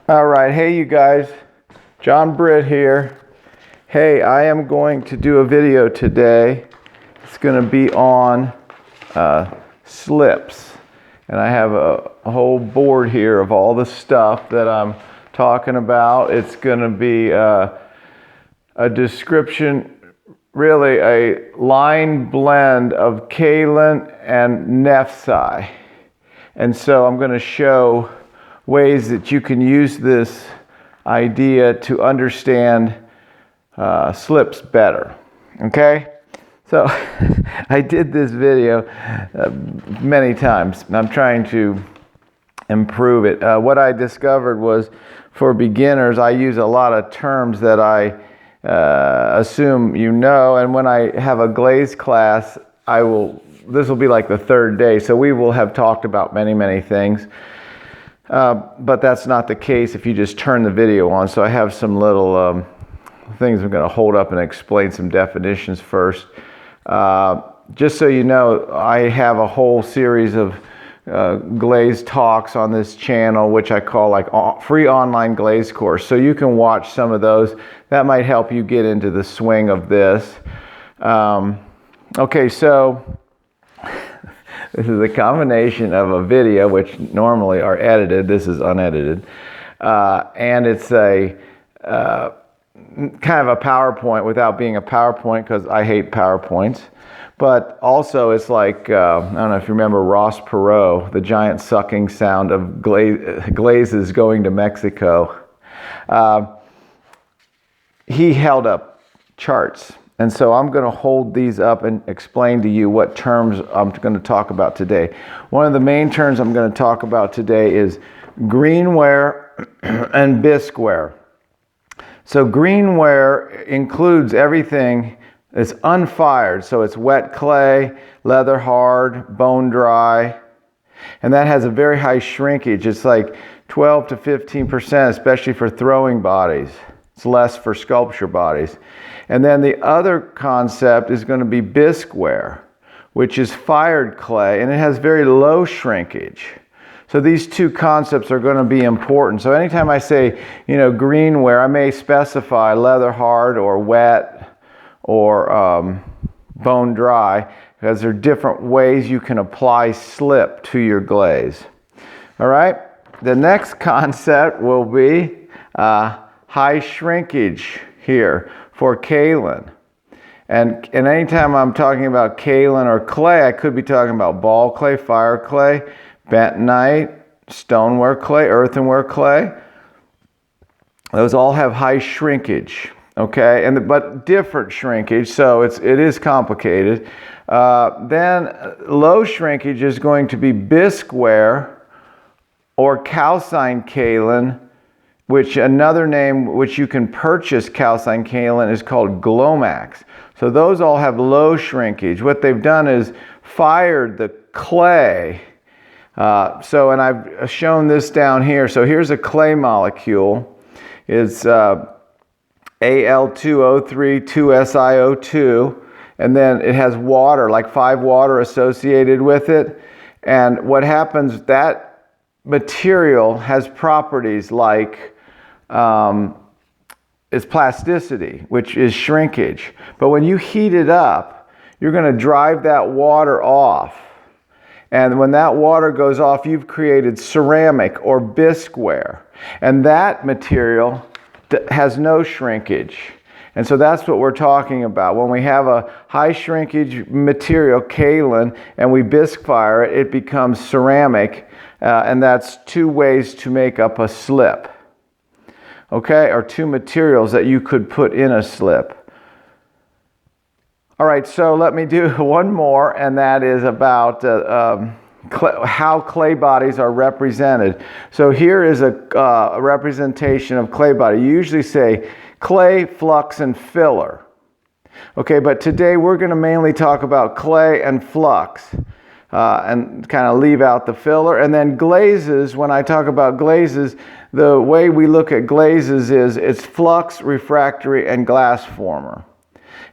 All right, hey you guys, John Britt here. Hey, I am going to do a video today. It's going to be on slips. And I have a whole board here of all the stuff that I'm talking about. It's going to be a description, really a line blend of kaolin and nephsi. And so I'm going to show ways that you can use this idea to understand slips better. Okay? So I did this video many times. I'm trying to improve it. What I discovered was for beginners, I use a lot of terms that I assume you know, and when I have a glaze class, this will be like the third day, so we will have talked about many things. But that's not the case if you just turn the video on. So I have some little things I'm going to hold up and explain some definitions first. Just so you know, I have a whole series of glaze talks on this channel, which I call like free online glaze course. So you can watch some of those. That might help you get into the swing of this. Okay, so this is a combination of a video, which normally are edited. This is unedited. And it's a kind of a PowerPoint without being a PowerPoint, because I hate PowerPoints. But also it's like, I don't know if you remember Ross Perot, the giant sucking sound of Glazes going to Mexico. He held up charts. And so I'm going to hold these up and explain to you what terms I'm going to talk about today. One of the main terms I'm going to talk about today is greenware and bisqueware. So greenware includes everything that's unfired. So it's wet clay, leather hard, bone dry. And that has a very high shrinkage. It's like 12 to 15%, especially for throwing bodies. It's less for sculpture bodies. And then the other concept is going to be bisqueware, which is fired clay, and it has very low shrinkage. So these two concepts are going to be important. So anytime I say, greenware, I may specify leather hard or wet or bone dry, because there are different ways you can apply slip to your glaze. All right? The next concept will be high shrinkage here for kaolin. And anytime I'm talking about kaolin or clay, I could be talking about ball clay, fire clay, bentonite, stoneware clay, earthenware clay. Those all have high shrinkage, okay, but different shrinkage, so it is complicated. Then low shrinkage is going to be bisqueware or calcined kaolin, which another name which you can purchase calcined kaolin is called Glomax. So those all have low shrinkage. What they've done is fired the clay. And I've shown this down here. So here's a clay molecule. It's Al2O3 2SiO2, and then it has water, like 5 water associated with it. And what happens, that material has properties like is plasticity, which is shrinkage. But when you heat it up, you're going to drive that water off. And when that water goes off, you've created ceramic or bisqueware. And that material has no shrinkage. And so that's what we're talking about. When we have a high shrinkage material, kaolin, and we bisque fire it, it becomes ceramic. And that's 2 ways to make up a slip. Okay, or 2 materials that you could put in a slip. All right, so let me do one more, and that is about how clay bodies are represented. So here is a representation of clay body. You usually say clay, flux, and filler. Okay, but today we're going to mainly talk about clay and flux. And kind of leave out the filler. And then glazes, when I talk about glazes, the way we look at glazes is it's flux, refractory, and glass former.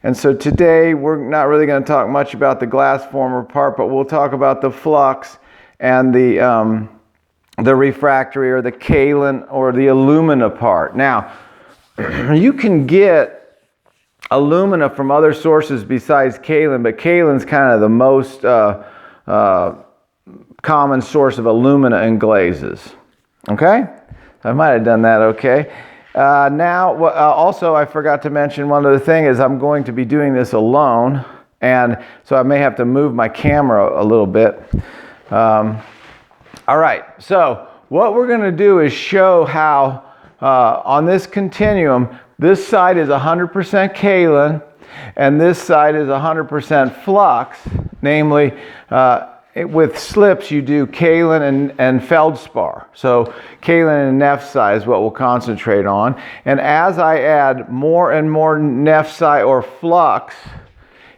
And so today we're not really going to talk much about the glass former part, but we'll talk about the flux and the the refractory or the kaolin or the alumina part. Now, you can get alumina from other sources besides kaolin, but kaolin's kind of the most common source of alumina in glazes. Okay? I might have done that okay. Also, I forgot to mention one other thing is I'm going to be doing this alone, and so I may have to move my camera a little bit. All right, so what we're going to do is show how on this continuum, this side is 100% kaolin, and this side is 100% flux, namely with slips you do kaolin and feldspar. So kaolin and nephsite is what we'll concentrate on. And as I add more and more nephsite or flux,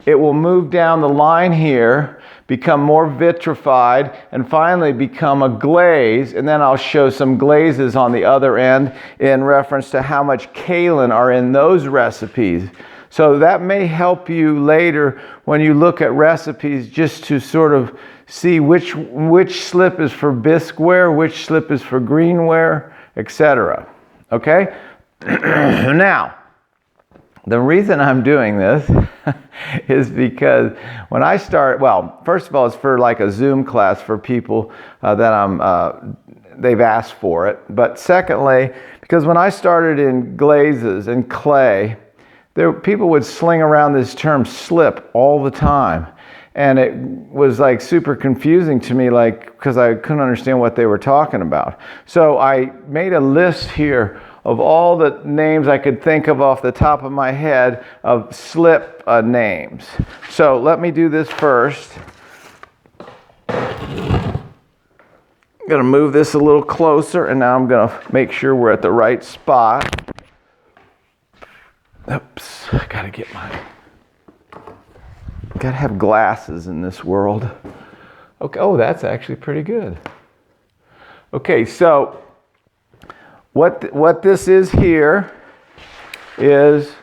it will move down the line here, become more vitrified, and finally become a glaze. And then I'll show some glazes on the other end in reference to how much kaolin are in those recipes. So that may help you later when you look at recipes, just to sort of see which slip is for bisqueware, which slip is for greenware, etc. Okay? Now, the reason I'm doing this is because when I start, well, first of all, it's for like a Zoom class for people that they've asked for it. But secondly, because when I started in glazes and clay, people would sling around this term slip all the time. And it was like super confusing to me, like, because I couldn't understand what they were talking about. So I made a list here of all the names I could think of off the top of my head of slip names. So let me do this first. I'm going to move this a little closer, and now I'm going to make sure we're at the right spot. Oops, I got to get my... Got to have glasses in this world. Okay, oh, that's actually pretty good. Okay, so what this is here is,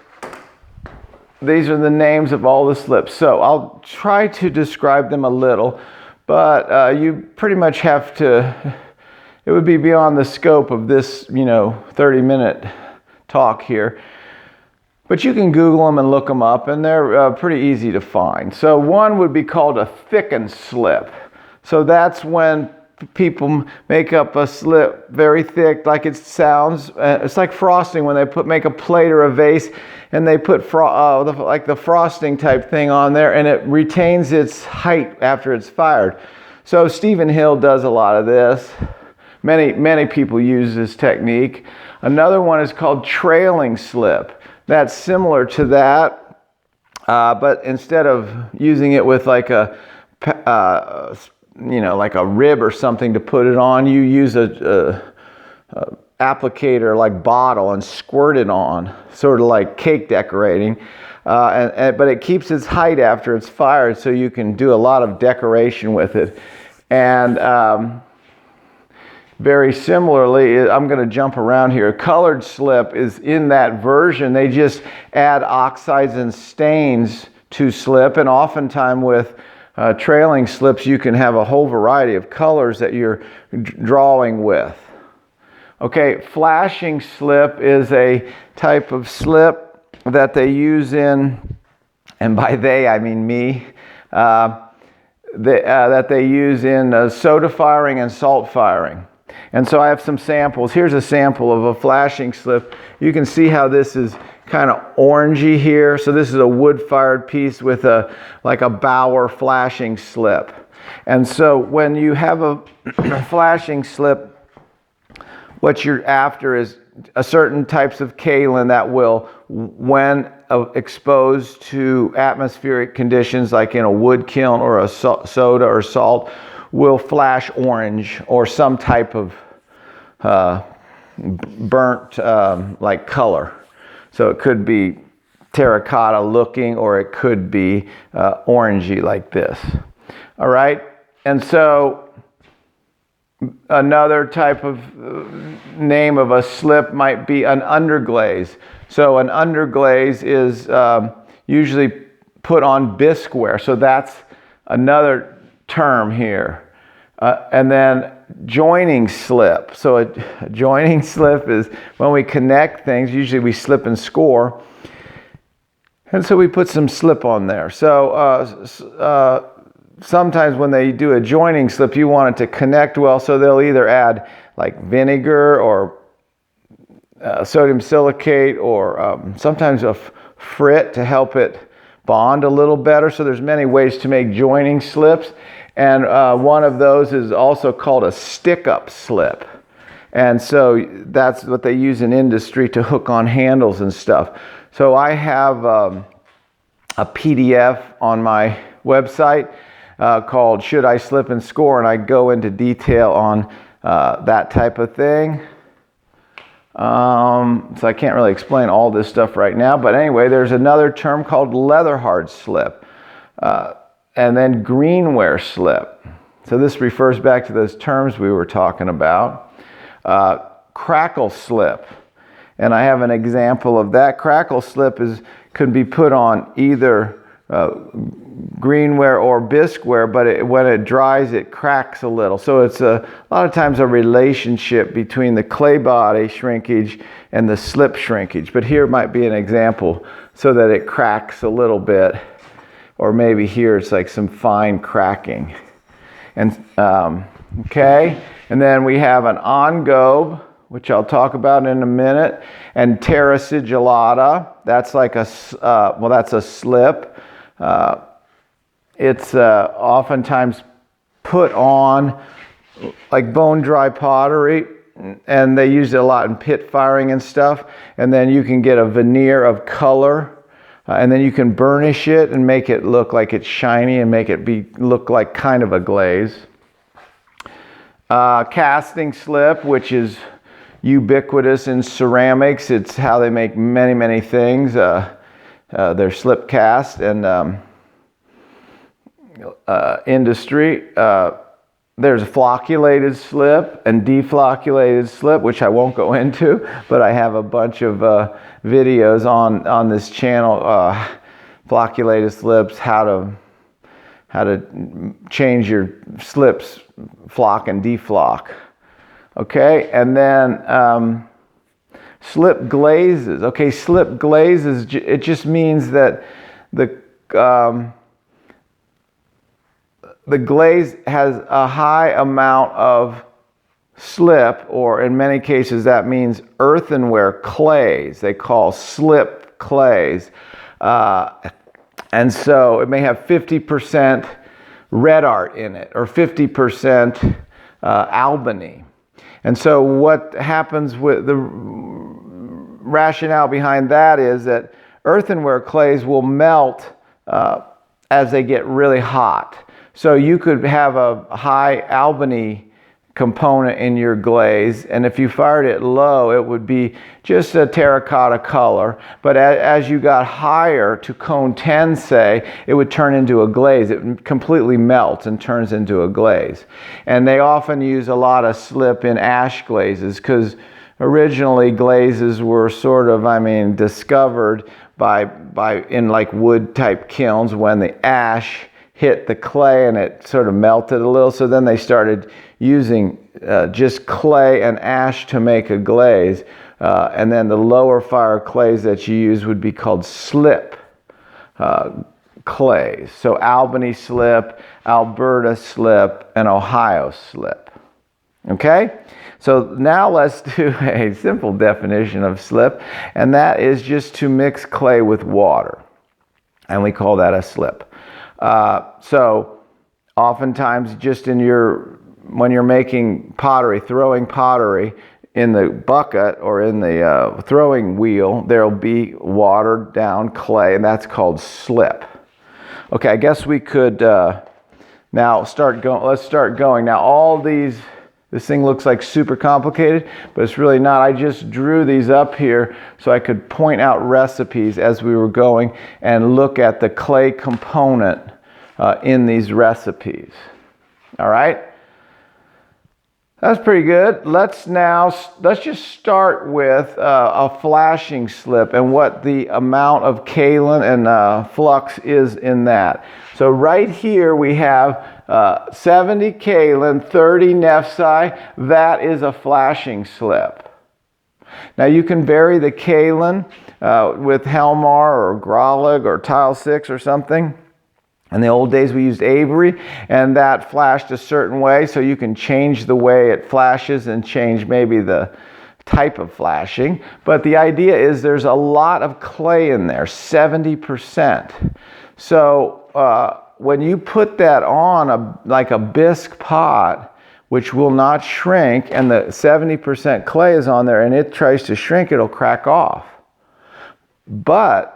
these are the names of all the slips. So I'll try to describe them a little, but you pretty much have to, it would be beyond the scope of this, 30-minute talk here. But you can Google them and look them up, and they're pretty easy to find. So one would be called a thickened slip. So that's when people make up a slip very thick, like it sounds. It's like frosting when they make a plate or a vase, and they put like the frosting type thing on there, and it retains its height after it's fired. So Stephen Hill does a lot of this. Many people use this technique. Another one is called trailing slip. That's similar to that, but insteed of using it with like a like a rib or something to put it on, you use a applicator like bottle and squirt it on, sort of like cake decorating. But it keeps its height after it's fired, so you can do a lot of decoration with it. And very similarly, I'm going to jump around here. Colored slip is in that version. They just add oxides and stains to slip, and oftentimes with trailing slips, you can have a whole variety of colors that you're drawing with. Okay, flashing slip is a type of slip that they use in, and by they I mean me, that they use in soda firing and salt firing. And so I have some samples. Here's a sample of a flashing slip. You can see how this is kind of orangey here. So this is a wood-fired piece with like a Bauer flashing slip. And so when you have a flashing slip, what you're after is a certain types of kaolin that will, when exposed to atmospheric conditions like in a wood kiln or a soda or salt, will flash orange or some type of burnt like color. So it could be terracotta looking, or it could be orangey like this. All right, and so another type of name of a slip might be an underglaze. So an underglaze is usually put on bisqueware. So that's another term here. And then joining slip. So a joining slip is when we connect things. Usually we slip and score. And so we put some slip on there. So sometimes when they do a joining slip, you want it to connect well. So they'll either add like vinegar or sodium silicate or sometimes a frit to help it bond a little better. So there's many ways to make joining slips. And one of those is also called a stick-up slip. And so that's what they use in industry to hook on handles and stuff. So I have a PDF on my website called Should I Slip and Score? And I go into detail on that type of thing. So I can't really explain all this stuff right now. But anyway, there's another term called leather hard slip. And then greenware slip. So this refers back to those terms we were talking about. Crackle slip. And I have an example of that. Crackle slip could be put on either greenware or bisqueware, but when it dries, it cracks a little. So it's a lot of times a relationship between the clay body shrinkage and the slip shrinkage. But here might be an example so that it cracks a little bit. Or maybe here it's like some fine cracking. And okay, and then we have an engobe, which I'll talk about in a minute, and terra sigillata. That's like that's a slip. It's oftentimes put on like bone dry pottery, and they use it a lot in pit firing and stuff. And then you can get a veneer of color. And then you can burnish it and make it look like it's shiny and make it look like kind of a glaze. Casting slip, which is ubiquitous in ceramics. It's how they make many, many things. They're slip cast and industry. There's flocculated slip and deflocculated slip, which I won't go into, but I have a bunch of videos on this channel, flocculated slips, how to change your slips, flock and deflock. Okay, and then slip glazes. Okay, slip glazes, it just means that the glaze has a high amount of slip, or in many cases that means earthenware clays. They call slip clays. And so it may have 50% red art in it, or 50% albany. And so what happens with the rationale behind that is that earthenware clays will melt as they get really hot. So you could have a high albany component in your glaze, and if you fired it low, it would be just a terracotta color. But as you got higher to cone 10, say, it would turn into a glaze. It completely melts and turns into a glaze. And they often use a lot of slip in ash glazes because originally glazes were sort of, discovered in like wood type kilns when the ash hit the clay and it sort of melted a little. So then they started using just clay and ash to make a glaze. And then the lower fire clays that you use would be called slip clays. So Albany slip, Alberta slip, and Ohio slip. Okay? So now let's do a simple definition of slip, and that is just to mix clay with water. And we call that a slip. So oftentimes just when you're making pottery, throwing pottery in the bucket or in the throwing wheel, there'll be watered down clay, and that's called slip. Okay, I guess we could now start going. Let's start going. Now this thing looks like super complicated, but it's really not. I just drew these up here so I could point out recipes as we were going and look at the clay component in these recipes. All right? That's pretty good. Let's just start with a flashing slip and what the amount of kaolin and flux is in that. So right here we have 70 kaolin, 30 nephsi, that is a flashing slip. Now you can vary the kaolin with Helmar or Gralig or Tile 6 or something. In the old days we used Avery, and that flashed a certain way, so you can change the way it flashes and change maybe the type of flashing. But the idea is there's a lot of clay in there, 70%. So when you put that on like a bisque pot, which will not shrink, and the 70% clay is on there and it tries to shrink, it'll crack off. But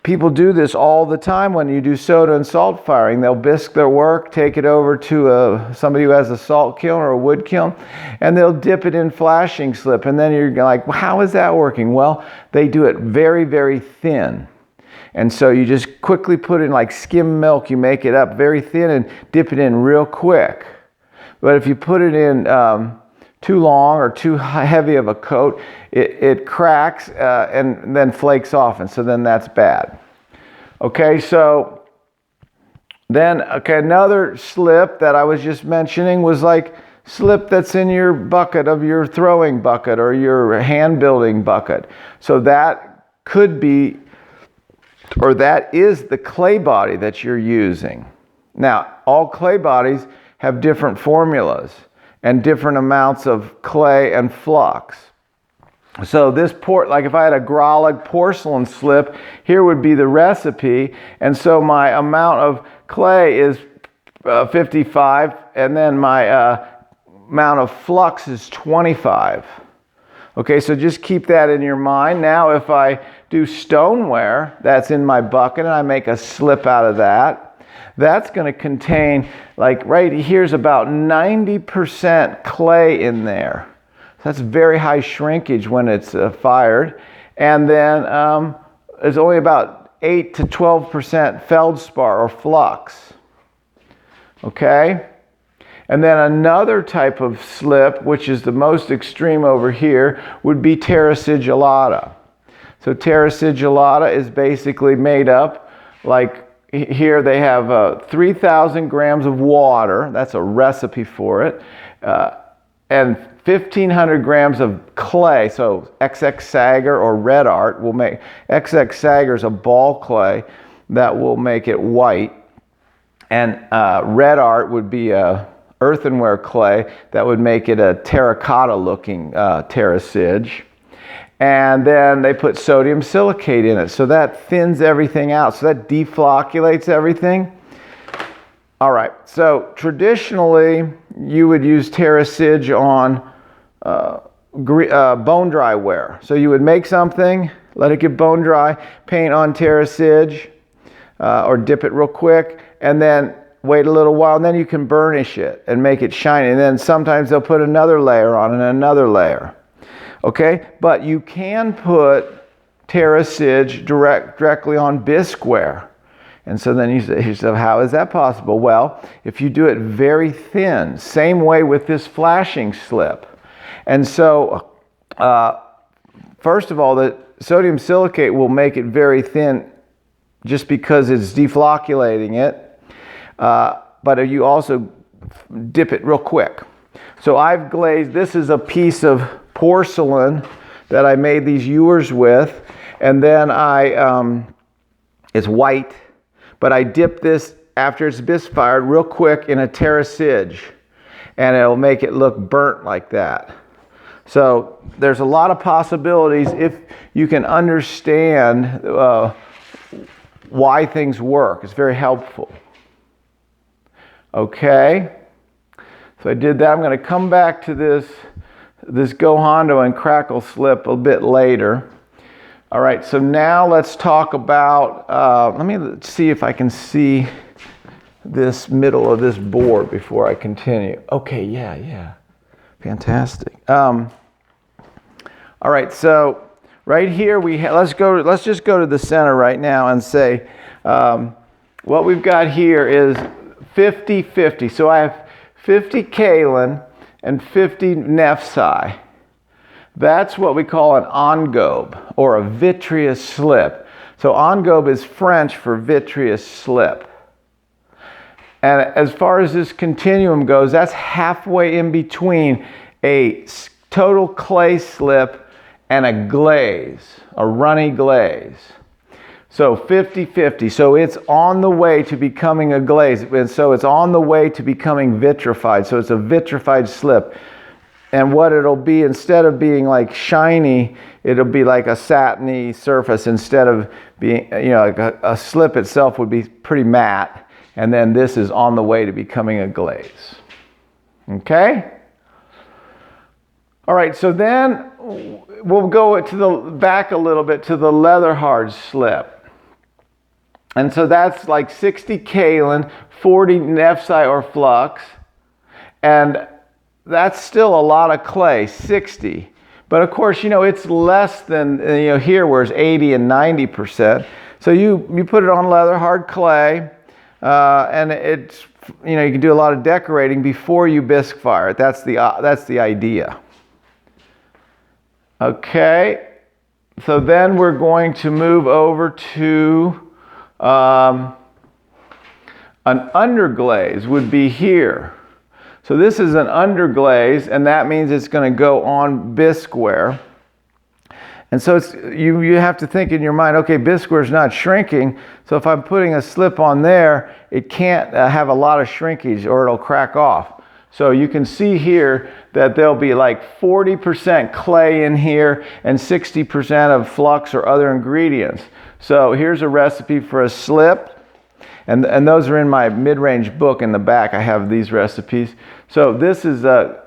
people do this all the time when you do soda and salt firing. They'll bisque their work, take it over to somebody who has a salt kiln or a wood kiln, and they'll dip it in flashing slip. And then you're like, well, how is that working? Well, they do it very, very thin. And so you just quickly put in like skim milk, you make it up very thin and dip it in real quick. But if you put it in too long or too heavy of a coat, it cracks and then flakes off, and so then that's bad. Okay, so then another slip that I was just mentioning was like slip that's in your bucket of your throwing bucket or your hand building bucket. So that could be, or that is the clay body that you're using. Now, all clay bodies have different formulas and different amounts of clay and flux. So this like if I had a Gralig porcelain slip, here would be the recipe, and so my amount of clay is 55, and then my amount of flux is 25. Okay, so just keep that in your mind. Now if I do stoneware that's in my bucket and I make a slip out of that, that's going to contain, like right here's about 90% clay in there. That's very high shrinkage when it's fired. And then there's only about 8 to 12% feldspar or flux. Okay? And then another type of slip, which is the most extreme over here, would be terra sigillata. So terra sigillata is basically made up like, here they have 3,000 grams of water, that's a recipe for it, and 1,500 grams of clay, so XX Sagar or Red Art will make, XX Sagar is a ball clay that will make it white, and Red Art would be a earthenware clay that would make it a terracotta looking terra sig. And then they put sodium silicate in it. So that thins everything out. So that deflocculates everything. All right. So traditionally, you would use terra sig on bone dry ware. So you would make something, let it get bone dry, paint on terra sig, or dip it real quick, and then wait a little while, and then you can burnish it and make it shiny. And then sometimes they'll put another layer on and another layer. Okay, but you can put terra sig directly on bisqueware. And so then you say, how is that possible? Well, if you do it very thin, same way with this flashing slip. And so, first of all, the sodium silicate will make it very thin just because it's deflocculating it. But you also dip it real quick. So I've glazed, this is a piece of porcelain that I made these ewers with, and then it's white, but I dip this after it's bisque fired real quick in a terra sig, and it'll make it look burnt like that. So there's a lot of possibilities if you can understand why things work. It's very helpful. Okay, so I did that. I'm going to come back to this Go Hondo and Crackle slip a bit later. All right, so now let's talk about, let me see if I can see this middle of this board before I continue. Okay, yeah, fantastic. All right, so right here let's just go to the center right now and say what we've got here is 50-50. So I have 50 kaolin and 50 nephsi. That's what we call an engobe, or a vitreous slip. So engobe is French for vitreous slip. And as far as this continuum goes, that's halfway in between a total clay slip and a glaze, a runny glaze. So 50-50. So it's on the way to becoming a glaze. And so it's on the way to becoming vitrified. So it's a vitrified slip. And what it'll be, instead of being like shiny, it'll be like a satiny surface. Instead of being, like a slip itself would be pretty matte. And then this is on the way to becoming a glaze. Okay? All right, so then we'll go to the back a little bit to the leather hard slip. And so that's like 60 kaolin, 40 nephsite or flux. And that's still a lot of clay, 60. But of course, it's less than, here where it's 80 and 90%. So you put it on leather hard clay, and it's, you can do a lot of decorating before you bisque fire it. That's the idea. Okay, so then we're going to move over to an underglaze would be here. So this is an underglaze, and that means it's going to go on bisqueware. And so it's, you have to think in your mind, okay, bisqueware is not shrinking, so if I'm putting a slip on there, it can't have a lot of shrinkage or it'll crack off. So you can see here that there'll be like 40% clay in here and 60% of flux or other ingredients. So here's a recipe for a slip. And those are in my mid-range book in the back. I have these recipes. So this is a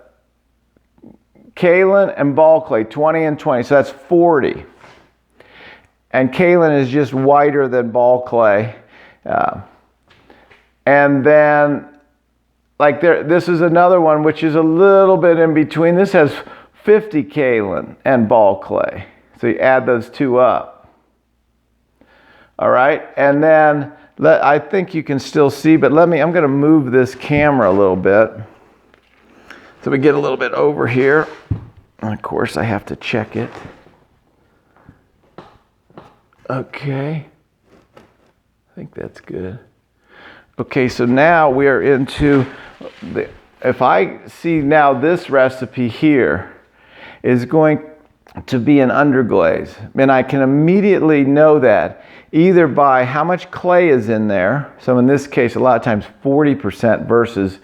kaolin and ball clay, 20 and 20. So that's 40. And kaolin is just whiter than ball clay. And then, like this is another one which is a little bit in between. This has 50 kaolin and ball clay. So you add those two up. All right, and then I think you can still see, but I'm going to move this camera a little bit. So we get a little bit over here. And of course, I have to check it. Okay. I think that's good. Okay, so now we are into if I see now this recipe here is going to be an underglaze. And I can immediately know that either by how much clay is in there. So in this case, a lot of times 40% versus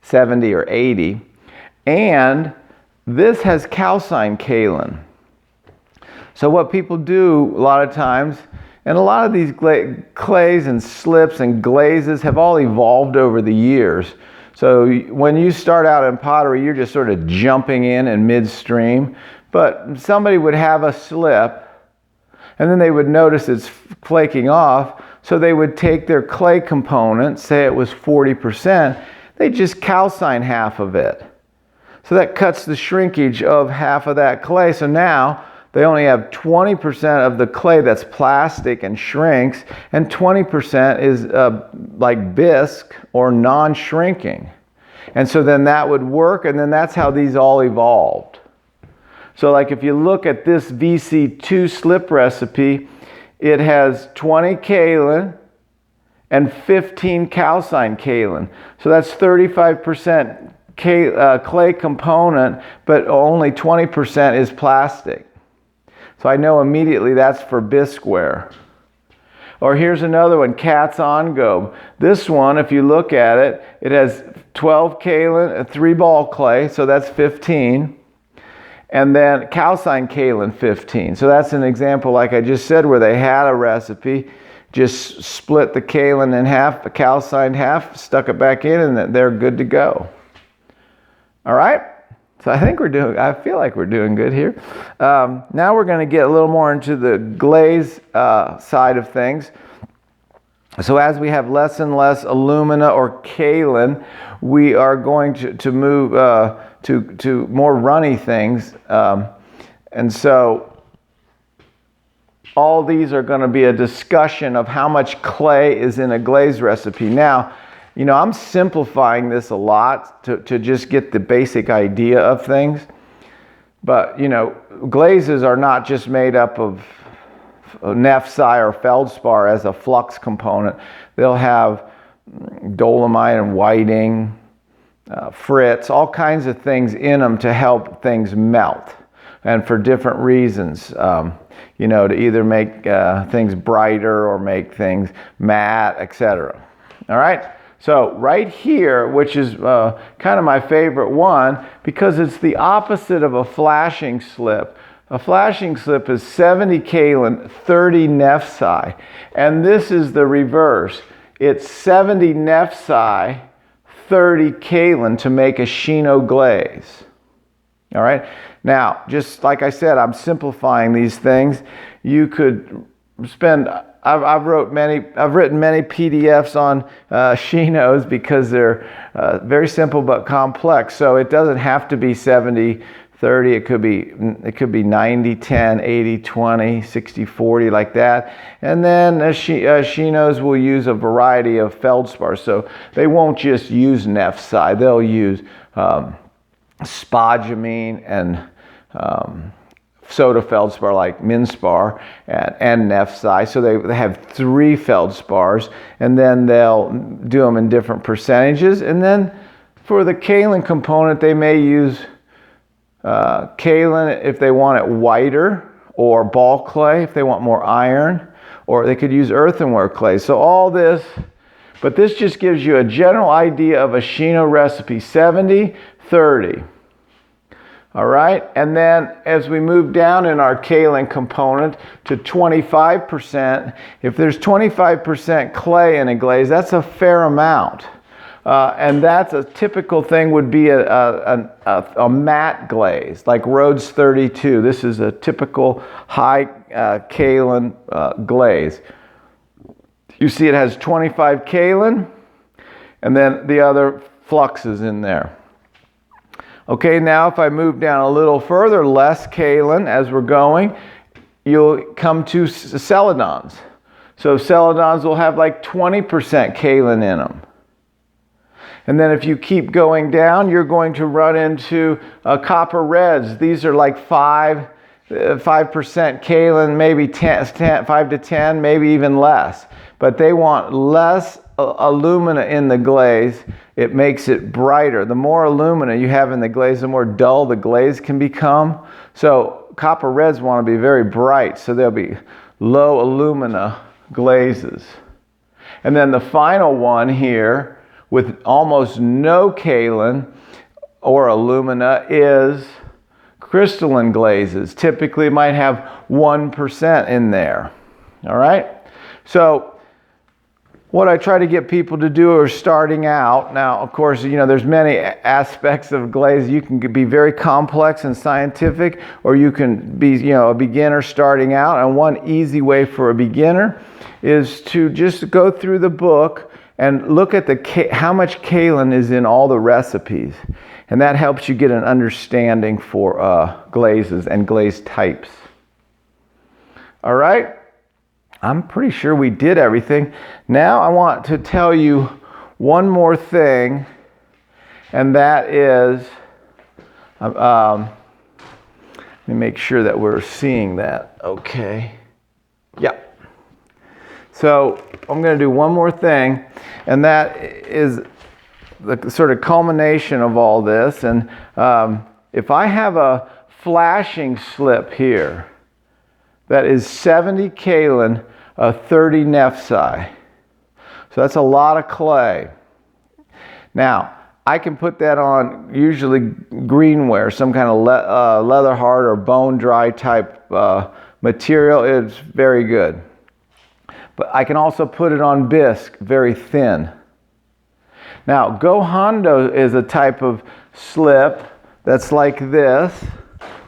70 or 80. And this has calcined kaolin. So what people do a lot of times, and a lot of these clays and slips and glazes have all evolved over the years. So when you start out in pottery, you're just sort of jumping in midstream. But somebody would have a slip, and then they would notice it's flaking off, so they would take their clay component, say it was 40%, they just calcine half of it. So that cuts the shrinkage of half of that clay. So now they only have 20% of the clay that's plastic and shrinks, and 20% is like bisque or non-shrinking. And so then that would work, and then that's how these all evolved. So like if you look at this VC2 slip recipe, it has 20 kaolin and 15 calcined kaolin. So that's 35% clay component, but only 20% is plastic. So I know immediately that's for bisqueware. Or here's another one, Cat's Engobe. This one, if you look at it, it has 12 kaolin, 3 ball clay, so that's 15. And then calcined kaolin 15. So that's an example, like I just said, where they had a recipe, just split the kaolin in half, the calcined half, stuck it back in, and they're good to go. All right? So I feel like we're doing good here. Now we're going to get a little more into the glaze side of things. So as we have less and less alumina or kaolin, we are going to move to more runny things. And so all these are going to be a discussion of how much clay is in a glaze recipe. Now, I'm simplifying this a lot to just get the basic idea of things. But, glazes are not just made up of nephsite or feldspar as a flux component. They'll have dolomite and whiting, Fritz, all kinds of things in them to help things melt, and for different reasons. You know, to either make things brighter or make things matte, etc. All right. So right here, which is kind of my favorite one, because it's the opposite of a flashing slip. A flashing slip is 70 kaolin, 30 nephsi, and this is the reverse. It's 70 nephsi, 30 kaolin to make a Shino glaze. All right. Now, just like I said, I'm simplifying these things. You could spend. I've written many PDFs on Shinos because they're very simple but complex. So it doesn't have to be 70, 30. It could be 90, 10, 80, 20, 60, 40, like that. And then Shinos will use a variety of feldspar. So they won't just use nephsi. They'll use spodumene and soda feldspar like minspar and nephsi. So they have 3 feldspars, and then they'll do them in different percentages. And then for the kaolin component, they may use kaolin if they want it whiter, or ball clay if they want more iron, or they could use earthenware clay. So all this, but this just gives you a general idea of a Shino recipe, 70, 30. All right, and then as we move down in our kaolin component to 25%, if there's 25% clay in a glaze, that's a fair amount. And that's a typical thing would be a matte glaze, like Rhodes 32. This is a typical high kaolin glaze. You see it has 25 kaolin, and then the other fluxes in there. Okay, now if I move down a little further, less kaolin as we're going, you'll come to celadons. So celadons will have like 20% kaolin in them. And then if you keep going down, you're going to run into copper reds. These are like 5% kaolin, maybe 5 to 10, maybe even less. But they want less alumina in the glaze. It makes it brighter. The more alumina you have in the glaze, the more dull the glaze can become. So copper reds want to be very bright, so they'll be low alumina glazes. And then the final one here with almost no kaolin or alumina is crystalline glazes. Typically might have 1% in there. All right? So what I try to get people to do are starting out. Now, of course, you know, there's many aspects of glaze. You can be very complex and scientific, or you can be, you know, a beginner starting out. And one easy way for a beginner is to just go through the book and look at how much kaolin is in all the recipes. And that helps you get an understanding for glazes and glaze types. All right? I'm pretty sure we did everything. Now I want to tell you one more thing, and that is, let me make sure that we're seeing that. Okay. Yeah. So I'm going to do one more thing, and that is the sort of culmination of all this. And if I have a flashing slip here, that is 70 kaolin, 30 nephsi. So that's a lot of clay. Now, I can put that on usually greenware, some kind of leather hard or bone dry type material. It's very good. But I can also put it on bisque, very thin. Now, Go Hondo is a type of slip that's like this.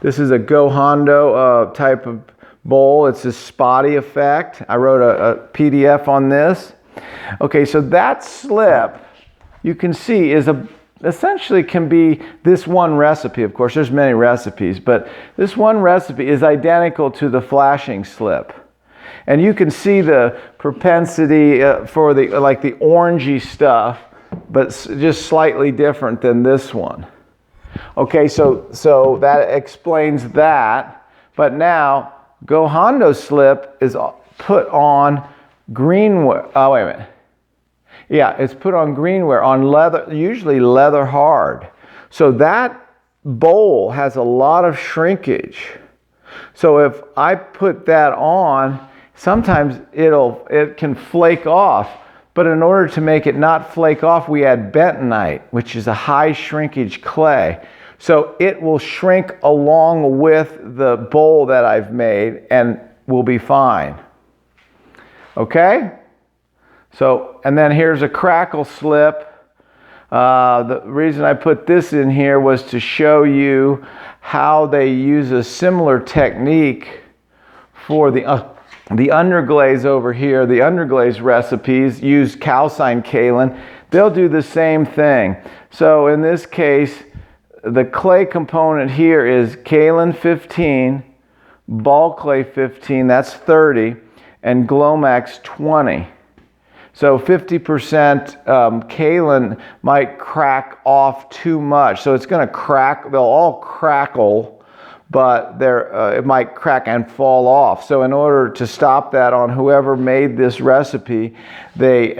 This is a Go Hondo type of bowl. It's a spotty effect. I wrote a PDF on this. Okay, so that slip, you can see, is essentially can be this one recipe. Of course, there's many recipes, but this one recipe is identical to the flashing slip. And you can see the propensity for the orangey stuff, but just slightly different than this one. Okay, so that explains that. But now, Go Hondo slip is put on greenware. Oh, wait a minute. Yeah, it's put on greenware, on leather, usually leather hard. So that bowl has a lot of shrinkage. So if I put that on, sometimes it can flake off. But in order to make it not flake off, we add bentonite, which is a high shrinkage clay. So it will shrink along with the bowl that I've made and will be fine. Okay? So, and then here's a crackle slip. The reason I put this in here was to show you how they use a similar technique for the underglaze over here. The underglaze recipes use calcined kaolin. They'll do the same thing. So in this case, the clay component here is kaolin 15, ball clay 15, that's 30, and Glomax 20. So 50% kaolin might crack off too much. So it's going to crack, they'll all crackle, but it might crack and fall off. So in order to stop that on whoever made this recipe, they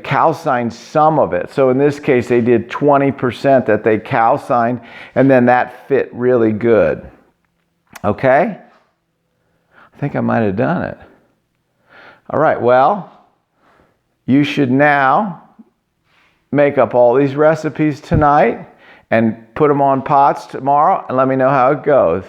calcined some of it. So in this case, they did 20% that they calcined, and then that fit really good. Okay? I think I might have done it. All right, well, you should now make up all these recipes tonight and put them on pots tomorrow and let me know how it goes.